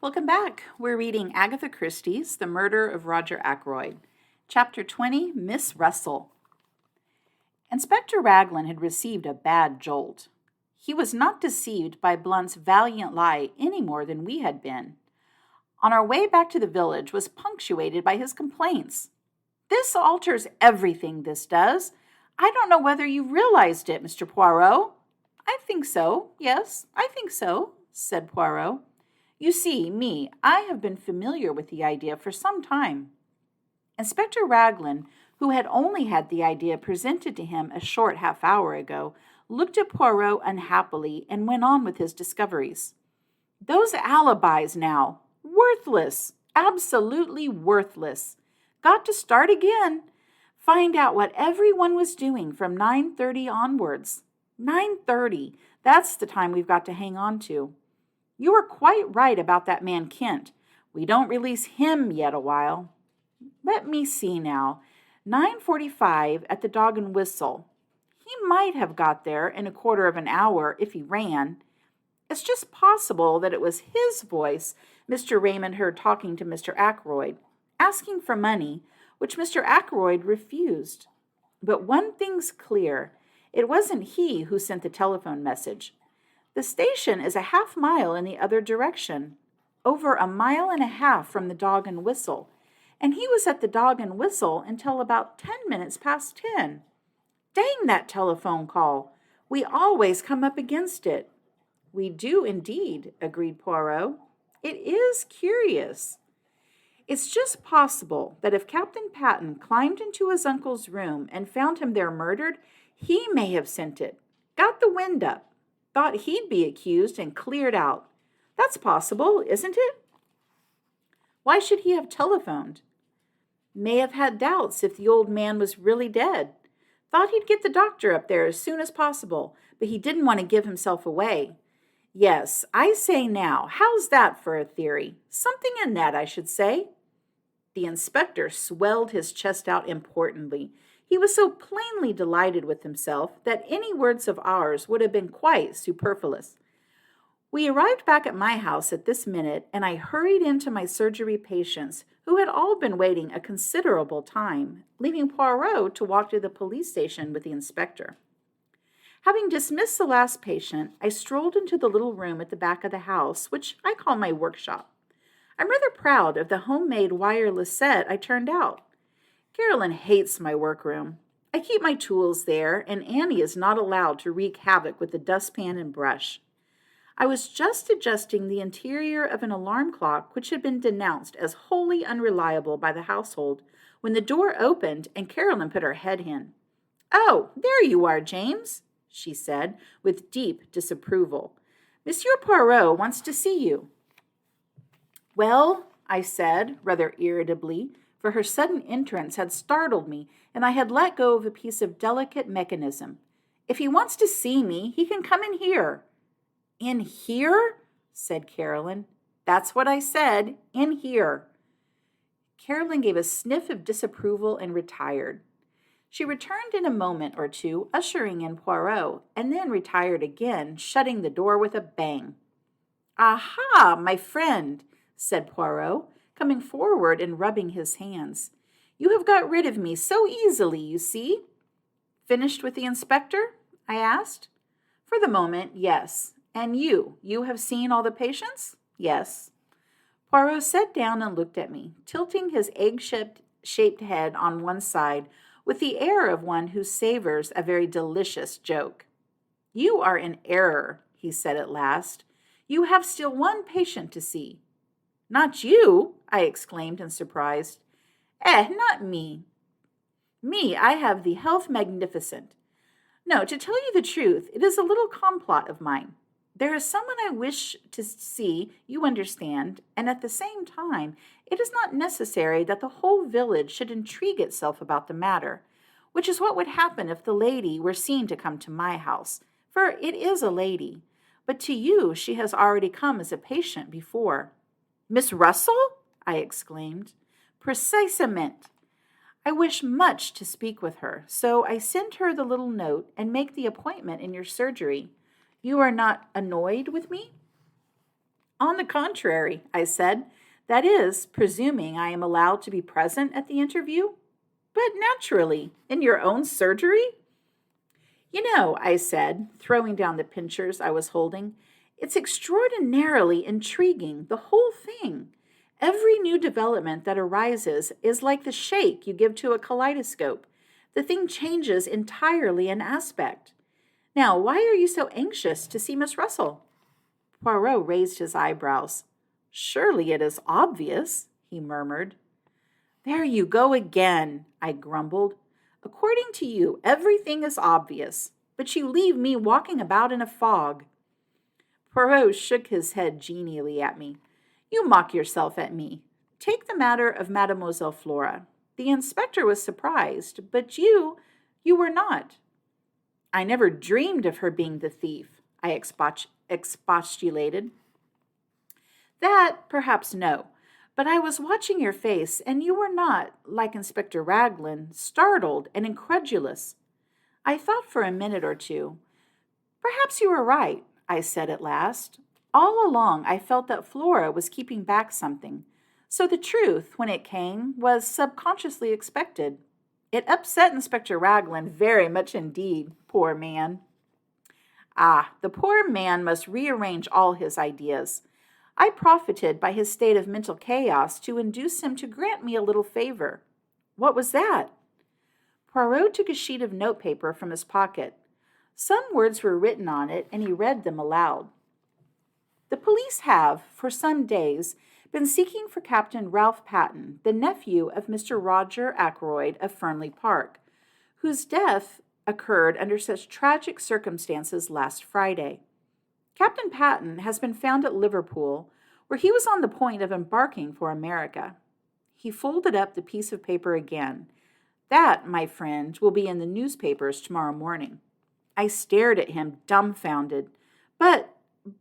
Welcome back. We're reading Agatha Christie's The Murder of Roger Ackroyd, Chapter 20, Miss Russell. Inspector Raglan had received a bad jolt. He was not deceived by Blunt's valiant lie any more than we had been. On our way back to the village was punctuated by his complaints. "This alters everything, this does. I don't know whether you realized it, Mr. Poirot." "I think so, yes, I think so," said Poirot. "You see, I have been familiar with the idea for some time." Inspector Raglan, who had only had the idea presented to him a short half-hour ago, looked at Poirot unhappily and went on with his discoveries. "Those alibis now, worthless, absolutely worthless. Got to start again. Find out what everyone was doing from 9:30 onwards. 9:30, that's the time we've got to hang on to. You were quite right about that man Kent. We don't release him yet a while. Let me see now. 9:45 at the Dog and Whistle. He might have got there in a quarter of an hour if he ran. It's just possible that it was his voice Mr. Raymond heard talking to Mr. Ackroyd, asking for money, which Mr. Ackroyd refused. But one thing's clear. It wasn't he who sent the telephone message. The station is a half-mile in the other direction, over a mile and a half from the Dog and Whistle, and he was at the Dog and Whistle until about 10 minutes past 10. Dang that telephone call! We always come up against it." "We do indeed," agreed Poirot. "It is curious. It's just possible that if Captain Patten climbed into his uncle's room and found him there murdered, he may have sent it, got the wind up, thought he'd be accused and cleared out. That's possible, isn't it? Why should he have telephoned? May have had doubts if the old man was really dead. Thought he'd get the doctor up there as soon as possible, but he didn't want to give himself away. Yes, I say now, how's that for a theory? Something in that, I should say." The inspector swelled his chest out importantly. He was so plainly delighted with himself that any words of ours would have been quite superfluous. We arrived back at my house at this minute, and I hurried into my surgery patients, who had all been waiting a considerable time, leaving Poirot to walk to the police station with the inspector. Having dismissed the last patient, I strolled into the little room at the back of the house, which I call my workshop. I'm rather proud of the homemade wireless set I turned out. Carolyn hates my workroom. I keep my tools there, and Annie is not allowed to wreak havoc with the dustpan and brush. I was just adjusting the interior of an alarm clock which had been denounced as wholly unreliable by the household when the door opened and Carolyn put her head in. "Oh, there you are, James," she said with deep disapproval. "Monsieur Poirot wants to see you." "Well," I said, rather irritably, for her sudden entrance had startled me, and I had let go of a piece of delicate mechanism. "If he wants to see me, he can come in here." "In here?" said Carolyn. "That's what I said, in here." Carolyn gave a sniff of disapproval and retired. She returned in a moment or two, ushering in Poirot, and then retired again, shutting the door with a bang. "Aha, my friend," said Poirot, coming forward and rubbing his hands. "You have got rid of me so easily, you see." "Finished with the inspector?" I asked. "For the moment, yes. And you have seen all the patients?" "Yes." Poirot sat down and looked at me, tilting his egg-shaped head on one side with the air of one who savors a very delicious joke. "You are in error," he said at last. "You have still one patient to see." "Not you?" I exclaimed in surprise. Not me. Me, I have the health magnificent. No, to tell you the truth, it is a little complot of mine. There is someone I wish to see, you understand, and at the same time, it is not necessary that the whole village should intrigue itself about the matter, which is what would happen if the lady were seen to come to my house, for it is a lady, but to you she has already come as a patient before." "Miss Russell?" I exclaimed. "Precisement. I wish much to speak with her, so I send her the little note and make the appointment in your surgery. You are not annoyed with me?" On the contrary, I said. That is, presuming I am allowed to be present at the interview. But naturally, in your own surgery? You know, I said, throwing down the pincers I was holding, it's extraordinarily intriguing, the whole thing. Every new development that arises is like the shake you give to a kaleidoscope. The thing changes entirely in aspect. Now, why are you so anxious to see Miss Russell? Poirot raised his eyebrows. Surely it is obvious, he murmured. There you go again, I grumbled. According to you, everything is obvious, but you leave me walking about in a fog. Poirot shook his head genially at me. You mock yourself at me. Take the matter of Mademoiselle Flora. The inspector was surprised, but you were not. I never dreamed of her being the thief, I expostulated. That, perhaps no, but I was watching your face, and you were not, like Inspector Raglan, startled and incredulous. I thought for a minute or two. Perhaps you were right, I said at last. All along I felt that Flora was keeping back something, so the truth, when it came, was subconsciously expected. It upset Inspector Raglan very much indeed, poor man. Ah, the poor man must rearrange all his ideas. I profited by his state of mental chaos to induce him to grant me a little favor. What was that? Poirot took a sheet of notepaper from his pocket. Some words were written on it, and he read them aloud. The police have, for some days, been seeking for Captain Ralph Patten, the nephew of Mr. Roger Ackroyd of Fernley Park, whose death occurred under such tragic circumstances last Friday. Captain Patten has been found at Liverpool, where he was on the point of embarking for America. He folded up the piece of paper again. That, my friend, will be in the newspapers tomorrow morning. I stared at him, dumbfounded. But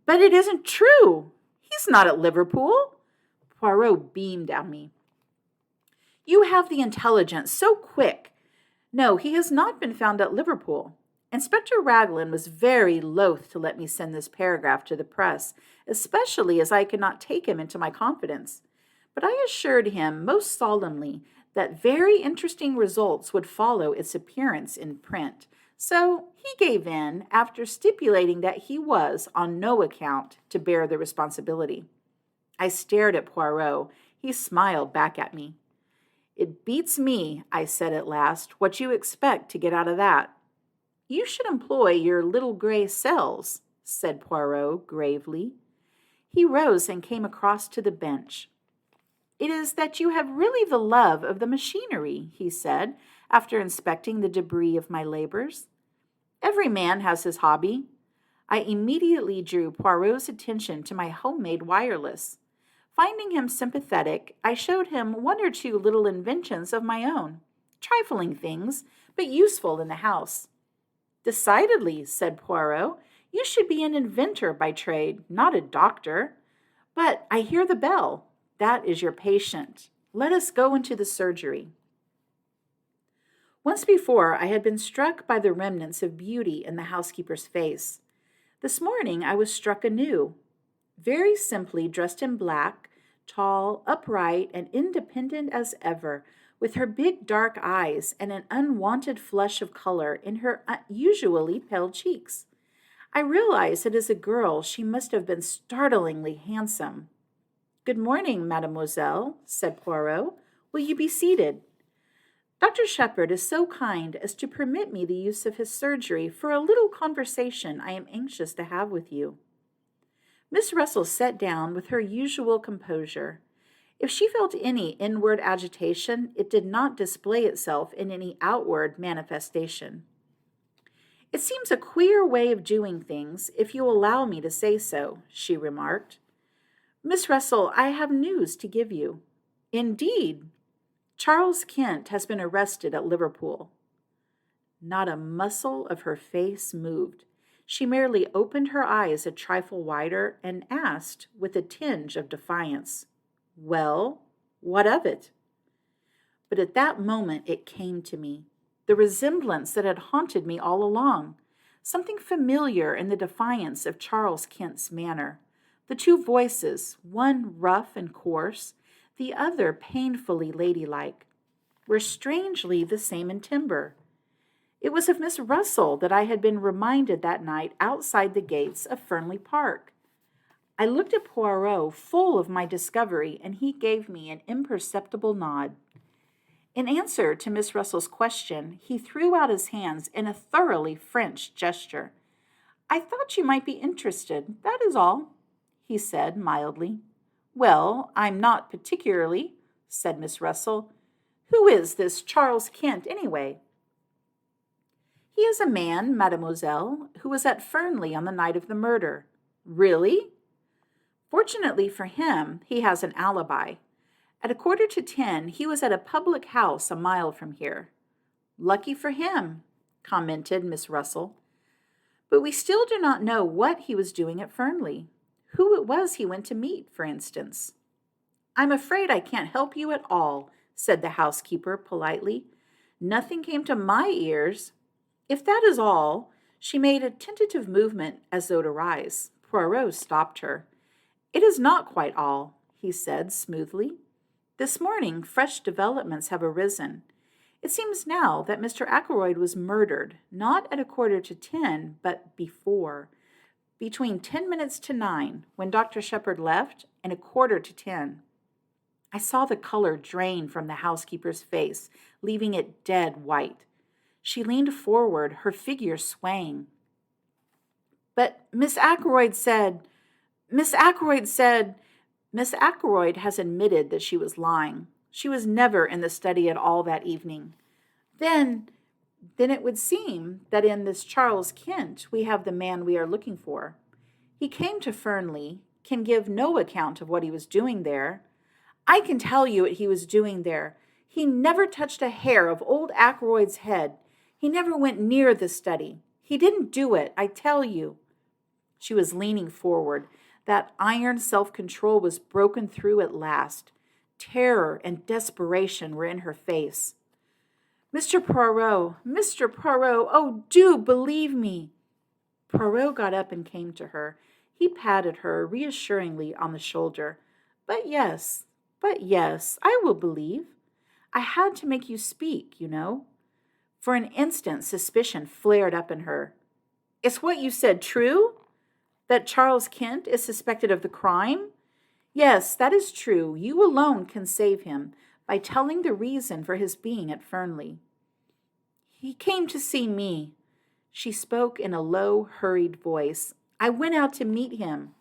it isn't true. He's not at Liverpool. Poirot beamed at me. You have the intelligence so quick. No, he has not been found at Liverpool. Inspector Raglan was very loath to let me send this paragraph to the press, especially as I could not take him into my confidence. But I assured him most solemnly that very interesting results would follow its appearance in print. So he gave in after stipulating that he was, on no account, to bear the responsibility. I stared at Poirot. He smiled back at me. It beats me, I said at last, what you expect to get out of that. You should employ your little gray cells, said Poirot gravely. He rose and came across to the bench. It is that you have really the love of the machinery, he said, after inspecting the debris of my labors. Every man has his hobby. I immediately drew Poirot's attention to my homemade wireless. Finding him sympathetic, I showed him one or two little inventions of my own, trifling things, but useful in the house. Decidedly, said Poirot, you should be an inventor by trade, not a doctor. But I hear the bell. That is your patient. Let us go into the surgery. Once before, I had been struck by the remnants of beauty in the housekeeper's face. This morning, I was struck anew. Very simply dressed in black, tall, upright, and independent as ever, with her big dark eyes and an unwonted flush of color in her usually pale cheeks. I realized that as a girl she must have been startlingly handsome. Good morning, mademoiselle, said Poirot. Will you be seated? Dr. Shepherd is so kind as to permit me the use of his surgery for a little conversation I am anxious to have with you. Miss Russell sat down with her usual composure. If she felt any inward agitation, it did not display itself in any outward manifestation. It seems a queer way of doing things, if you allow me to say so, she remarked. Miss Russell, I have news to give you. Indeed, Charles Kent has been arrested at Liverpool. Not a muscle of her face moved. She merely opened her eyes a trifle wider and asked, with a tinge of defiance, Well, what of it? But at that moment it came to me, the resemblance that had haunted me all along, something familiar in the defiance of Charles Kent's manner, The two voices, one rough and coarse, the other painfully ladylike, were strangely the same in timbre. It was of Miss Russell that I had been reminded that night outside the gates of Fernley Park. I looked at Poirot, full of my discovery, and he gave me an imperceptible nod. In answer to Miss Russell's question, he threw out his hands in a thoroughly French gesture. "I thought you might be interested, that is all," he said mildly. "Well, I'm not particularly," said Miss Russell. "Who is this Charles Kent, anyway?" "He is a man, mademoiselle, who was at Fernley on the night of the murder." "Really?" "Fortunately for him, he has an alibi. At 9:45, he was at a public house a mile from here." "Lucky for him," commented Miss Russell. "But we still do not know what he was doing at Fernley. Who it was he went to meet, for instance." "I'm afraid I can't help you at all," said the housekeeper politely. "Nothing came to my ears." "If that is all," she made a tentative movement as though to rise. Poirot stopped her. "It is not quite all," he said smoothly. "This morning, fresh developments have arisen. It seems now that Mr. Ackroyd was murdered, not at 9:45, but before, between 10 minutes to 9, when Dr. Shepherd left, and 9:45. I saw the color drain from the housekeeper's face, leaving it dead white. She leaned forward, her figure swaying. "But Miss Ackroyd has admitted that she was lying. She was never in the study at all that evening. Then it would seem that in this Charles Kent we have the man we are looking for. He came to Fernley, can give no account of what he was doing there. I can tell you what he was doing there. He never touched a hair of old Ackroyd's head. He never went near the study. He didn't do it, I tell you." She was leaning forward. That iron self-control was broken through at last. Terror and desperation were in her face. Mr. Poirot, oh, do believe me." Poirot got up and came to her. He patted her reassuringly on the shoulder. But yes, I will believe. I had to make you speak, you know." For an instant, suspicion flared up in her. "Is what you said true? That Charles Kent is suspected of the crime?" "Yes, that is true. You alone can save him by telling the reason for his being at Fernley." "He came to see me." She spoke in a low, hurried voice. "I went out to meet him."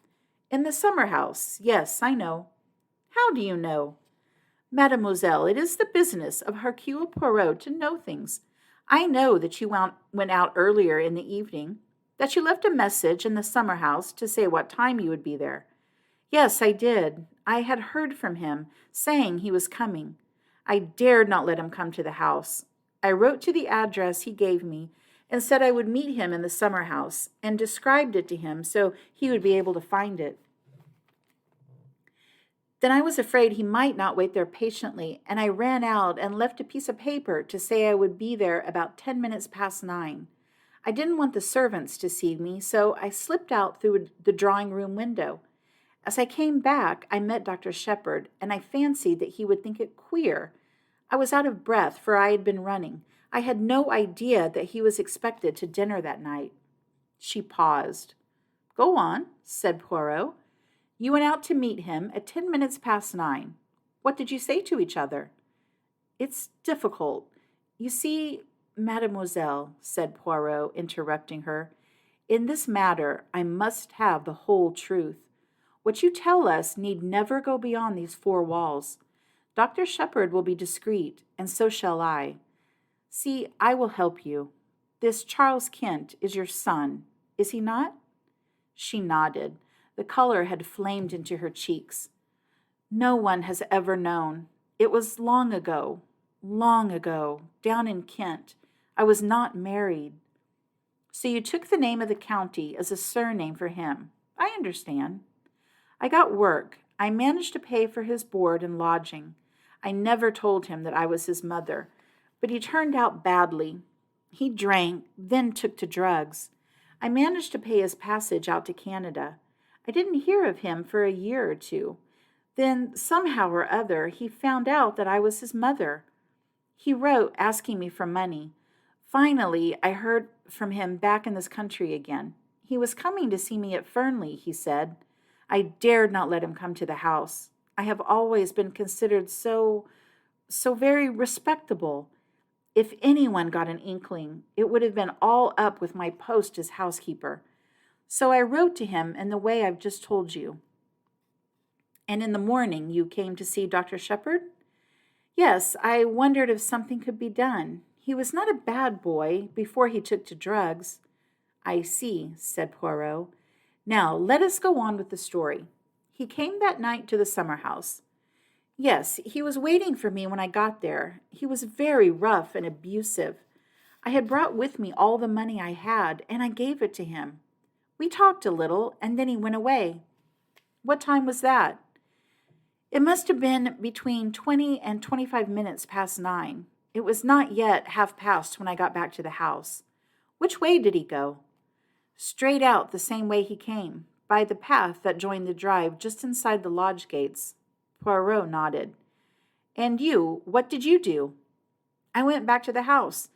"In the summer house. Yes, I know." "How do you know?" "Mademoiselle, it is the business of Hercule Poirot to know things. I know that you went out earlier in the evening, that you left a message in the summer house to say what time you would be there." "Yes, I did. I had heard from him, saying he was coming. I dared not let him come to the house. I wrote to the address he gave me and said I would meet him in the summer house, and described it to him so he would be able to find it. Then I was afraid he might not wait there patiently, and I ran out and left a piece of paper to say I would be there about 10 minutes past 9. I didn't want the servants to see me, so I slipped out through the drawing-room window. As I came back, I met Dr. Shepherd, and I fancied that he would think it queer. I was out of breath, for I had been running. I had no idea that he was expected to dinner that night. She paused. "Go on," said Poirot. "You went out to meet him at 10 minutes past 9. What did you say to each other?" "It's difficult. You see, mademoiselle," said Poirot, interrupting her, "in this matter I must have the whole truth. What you tell us need never go beyond these 4 walls. Dr. Shepherd will be discreet, and so shall I. See, I will help you. This Charles Kent is your son, is he not?" She nodded. The color had flamed into her cheeks. "No one has ever known. It was long ago, down in Kent. I was not married." "So you took the name of the county as a surname for him. I understand." "I got work. I managed to pay for his board and lodging. I never told him that I was his mother, but he turned out badly. He drank, then took to drugs. I managed to pay his passage out to Canada. I didn't hear of him for a year or two. Then, somehow or other, he found out that I was his mother. He wrote asking me for money. Finally, I heard from him back in this country again. He was coming to see me at Fernley, he said. I dared not let him come to the house. I have always been considered so very respectable. If anyone got an inkling, it would have been all up with my post as housekeeper. So I wrote to him in the way I've just told you. And in the morning you came to see Dr. Shepherd? Yes, I wondered if something could be done. He was not a bad boy before he took to drugs. I see, said Poirot. Now let us go on with the story. He came that night to the summer house. Yes, he was waiting for me when I got there. He was very rough and abusive. I had brought with me all the money I had, and I gave it to him. We talked a little, and then he went away. What time was that? It must have been between 20 and 25 minutes past 9. It was not yet 1:30 when I got back to the house. Which way did he go? Straight out the same way he came, by the path that joined the drive just inside the lodge gates. Poirot nodded. And you, what did you do? I went back to the house.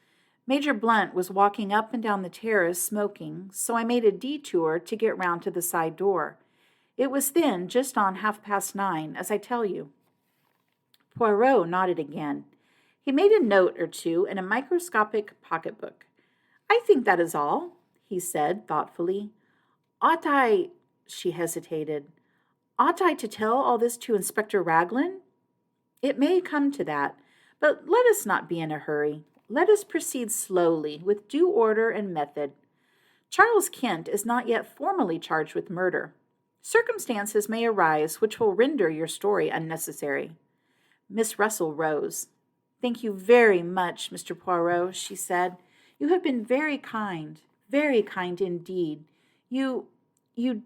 Major Blunt was walking up and down the terrace smoking, so I made a detour to get round to the side door. It was then just on 9:30, as I tell you. Poirot nodded again. He made a note or two in a microscopic pocketbook. I think that is all, he said thoughtfully. Ought I, she hesitated, ought I to tell all this to Inspector Raglan? It may come to that, but let us not be in a hurry. Let us proceed slowly, with due order and method. Charles Kent is not yet formally charged with murder. Circumstances may arise which will render your story unnecessary. Miss Russell rose. Thank you very much, Mr. Poirot, she said. You have been very kind indeed. You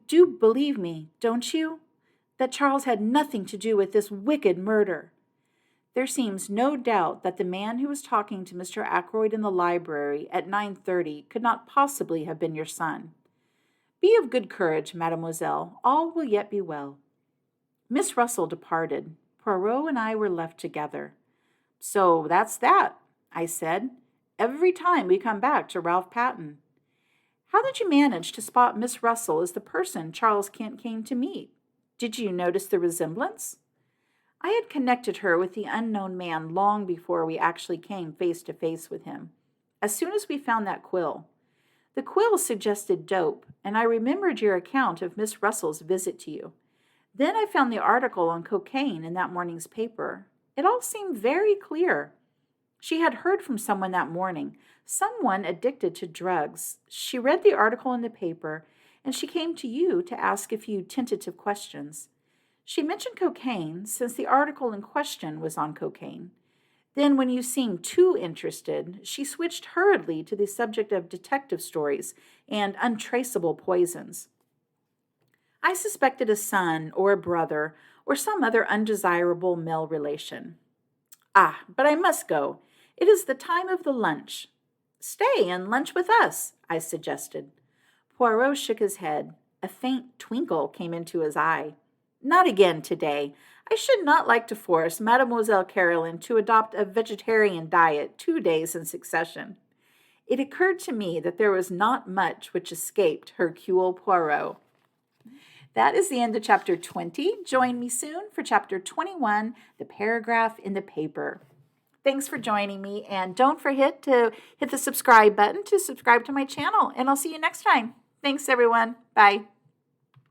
do believe me, don't you? That Charles had nothing to do with this wicked murder. There seems no doubt that the man who was talking to Mr. Ackroyd in the library at 9:30 could not possibly have been your son. Be of good courage, mademoiselle. All will yet be well. Miss Russell departed. Poirot and I were left together. So that's that, I said. Every time we come back to Ralph Patten. How did you manage to spot Miss Russell as the person Charles Kent came to meet? Did you notice the resemblance? I had connected her with the unknown man long before we actually came face to face with him. As soon as we found that quill. The quill suggested dope, and I remembered your account of Miss Russell's visit to you. Then I found the article on cocaine in that morning's paper. It all seemed very clear. She had heard from someone that morning, someone addicted to drugs. She read the article in the paper, and she came to you to ask a few tentative questions. She mentioned cocaine, since the article in question was on cocaine. Then, when you seemed too interested, she switched hurriedly to the subject of detective stories and untraceable poisons. I suspected a son or a brother or some other undesirable male relation. Ah, but I must go. It is the time of the lunch. Stay and lunch with us, I suggested. Poirot shook his head. A faint twinkle came into his eye. Not again today. I should not like to force Mademoiselle Caroline to adopt a vegetarian diet 2 days in succession. It occurred to me that there was not much which escaped Hercule Poirot. That is the end of Chapter 20. Join me soon for Chapter 21, The Paragraph in the Paper. Thanks for joining me, and don't forget to hit the subscribe button to subscribe to my channel, and I'll see you next time. Thanks, everyone. Bye.